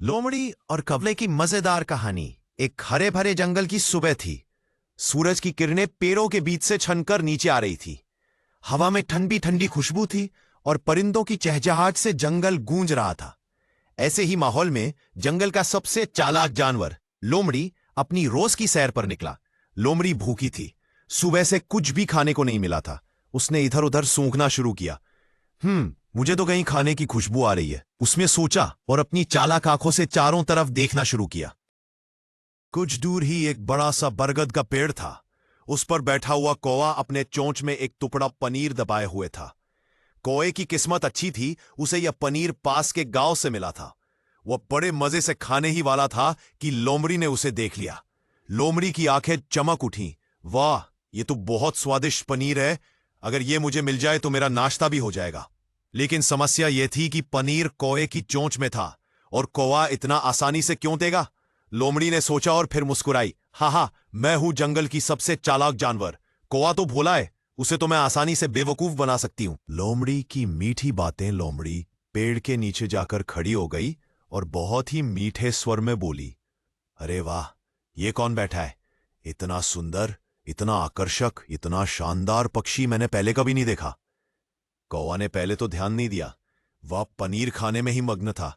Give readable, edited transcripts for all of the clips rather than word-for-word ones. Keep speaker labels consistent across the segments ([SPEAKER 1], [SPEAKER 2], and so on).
[SPEAKER 1] लोमड़ी और कवले की मजेदार कहानी। एक हरे भरे जंगल की सुबह थी। सूरज की किरणें पेड़ों के बीच से छनकर नीचे आ रही थी। हवा में ठंडी ठंडी खुशबू थी और परिंदों की चहचहाहट से जंगल गूंज रहा था। ऐसे ही माहौल में जंगल का सबसे चालाक जानवर लोमड़ी अपनी रोज की सैर पर निकला। लोमड़ी भूखी थी। सुबह से कुछ भी खाने को नहीं मिला था। उसने इधर उधर सूंघना शुरू किया। मुझे तो कहीं खाने की खुशबू आ रही है, उसमें सोचा और अपनी चालाक आंखों से चारों तरफ देखना शुरू किया। कुछ दूर ही एक बड़ा सा बरगद का पेड़ था। उस पर बैठा हुआ कौवा अपने चोंच में एक टुकड़ा पनीर दबाए हुए था। कौवे की किस्मत अच्छी थी, उसे यह पनीर पास के गांव से मिला था। वह बड़े मजे से खाने ही वाला था कि लोमड़ी ने उसे देख लिया। लोमड़ी की आंखें चमक उठी। वाह, ये तो बहुत स्वादिष्ट पनीर है। अगर ये मुझे मिल जाए तो मेरा नाश्ता भी हो जाएगा। लेकिन समस्या यह थी कि पनीर कौवे की चोंच में था और कौवा इतना आसानी से क्यों देगा। लोमड़ी ने सोचा और फिर मुस्कुराई। हाँ, मैं हूं जंगल की सबसे चालाक जानवर। कौवा तो भोला है, उसे तो मैं आसानी से बेवकूफ बना सकती हूं। लोमड़ी की मीठी बातें। लोमड़ी पेड़ के नीचे जाकर खड़ी हो गई और बहुत ही मीठे स्वर में बोली, अरे वाह, ये कौन बैठा है? इतना सुंदर, इतना आकर्षक, इतना शानदार पक्षी मैंने पहले कभी नहीं देखा। कौवा ने पहले तो ध्यान नहीं दिया, वह पनीर खाने में ही मग्न था।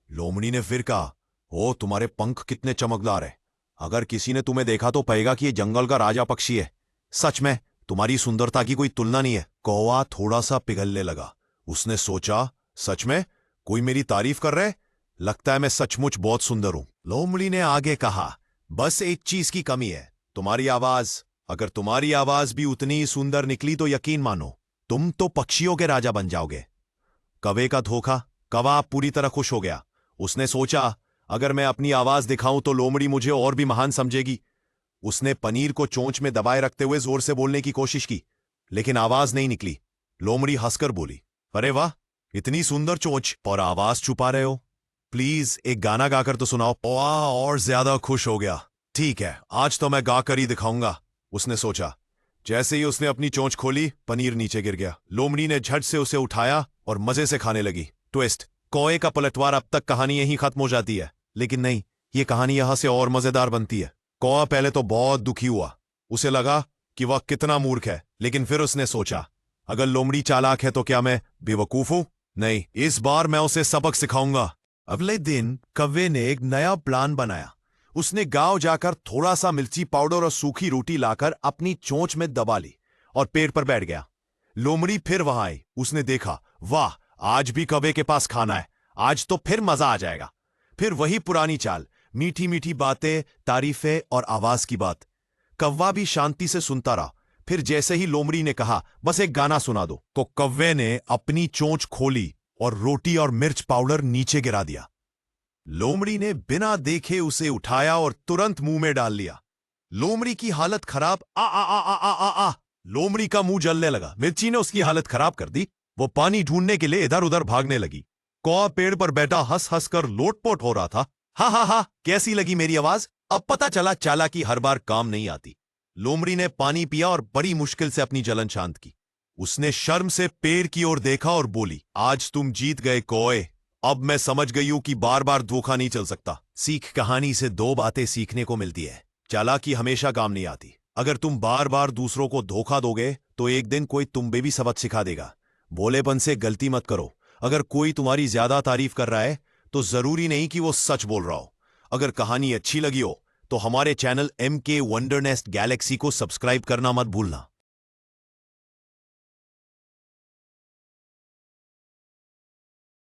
[SPEAKER 1] लोमड़ी ने फिर कहा, ओ, तुम्हारे पंख कितने चमकदार है। अगर किसी ने तुम्हें देखा तो कहेगा कि ये जंगल का राजा पक्षी है। सच में तुम्हारी सुंदरता की कोई तुलना नहीं है। कौवा थोड़ा सा पिघलने लगा। उसने सोचा, सच में कोई मेरी तारीफ कर रहा है? लगता है मैं सचमुच बहुत सुंदर हूं। लोमड़ी ने आगे कहा, बस एक चीज की कमी है, तुम्हारी आवाज। अगर तुम्हारी आवाज भी उतनी ही सुंदर निकली तो यकीन मानो, तुम तो पक्षियों के राजा बन जाओगे। कौवे का धोखा। कौवा पूरी तरह खुश हो गया। उसने सोचा, अगर मैं अपनी आवाज दिखाऊं तो लोमड़ी मुझे और भी महान समझेगी। उसने पनीर को चोंच में दबाए रखते हुए जोर से बोलने की कोशिश की, लेकिन आवाज नहीं निकली। लोमड़ी हंसकर बोली, अरे वाह, इतनी सुंदर चोंच और आवाज छुपा रहे हो। प्लीज एक गाना गाकर तो सुनाओ। कौवा और ज्यादा खुश हो गया। ठीक है, आज तो मैं गाकर ही दिखाऊंगा, उसने सोचा। जैसे ही उसने अपनी चोंच खोली, पनीर नीचे गिर गया। लोमड़ी ने झट से उसे उठाया और मजे से खाने लगी। ट्विस्ट, कौवे का पलटवार। अब तक कहानी यहीं खत्म हो जाती है, लेकिन नहीं, ये कहानी यहां से और मजेदार बनती है। कौवा पहले तो बहुत दुखी हुआ। उसे लगा कि वह कितना मूर्ख है, लेकिन फिर उसने सोचा, अगर लोमड़ी चालाक है तो क्या मैं बेवकूफ हूं? नहीं, इस बार मैं उसे सबक सिखाऊंगा। अगले दिन कौवे ने एक नया प्लान बनाया। उसने गांव जाकर थोड़ा सा मिर्ची पाउडर और सूखी रोटी लाकर अपनी चोंच में दबा ली और पेड़ पर बैठ गया। लोमड़ी फिर वहां आई। उसने देखा, वाह, आज भी कौवे के पास खाना है। आज तो फिर मजा आ जाएगा। फिर वही पुरानी चाल, मीठी मीठी बातें, तारीफें और आवाज की बात। कौवा भी शांति से सुनता रहा। फिर जैसे ही लोमड़ी ने कहा, बस एक गाना सुना दो, तो कौवे ने अपनी चोंच खोली और रोटी और मिर्च पाउडर नीचे गिरा दिया। लोमड़ी ने बिना देखे उसे उठाया और तुरंत मुंह में डाल लिया। लोमड़ी की हालत खराब। आ आ आ आ आ आ आ लोमड़ी का मुंह जलने लगा। मिर्ची ने उसकी हालत खराब कर दी। वो पानी ढूंढने के लिए इधर उधर भागने लगी। कौवा पेड़ पर बैठा हंस हंस कर लोटपोट हो रहा था। हा, कैसी लगी मेरी आवाज? अब पता चला चालाकी हर बार काम नहीं आती। लोमड़ी ने पानी पिया और बड़ी मुश्किल से अपनी जलन शांत की। उसने शर्म से पेड़ की ओर देखा और बोली, आज तुम जीत गए कौवे। अब मैं समझ गई हूं कि बार बार धोखा नहीं चल सकता। सीख, कहानी से दो बातें सीखने को मिलती है। चालाकी हमेशा काम नहीं आती। अगर तुम बार बार दूसरों को धोखा दोगे तो एक दिन कोई तुम्हें भी सबक सिखा देगा। भोलेपन से गलती मत करो। अगर कोई तुम्हारी ज्यादा तारीफ कर रहा है तो जरूरी नहीं कि वो सच बोल रहा हो। अगर कहानी अच्छी लगी हो तो हमारे channel MK wonder nest Galaxy को सब्सक्राइब करना मत भूलना।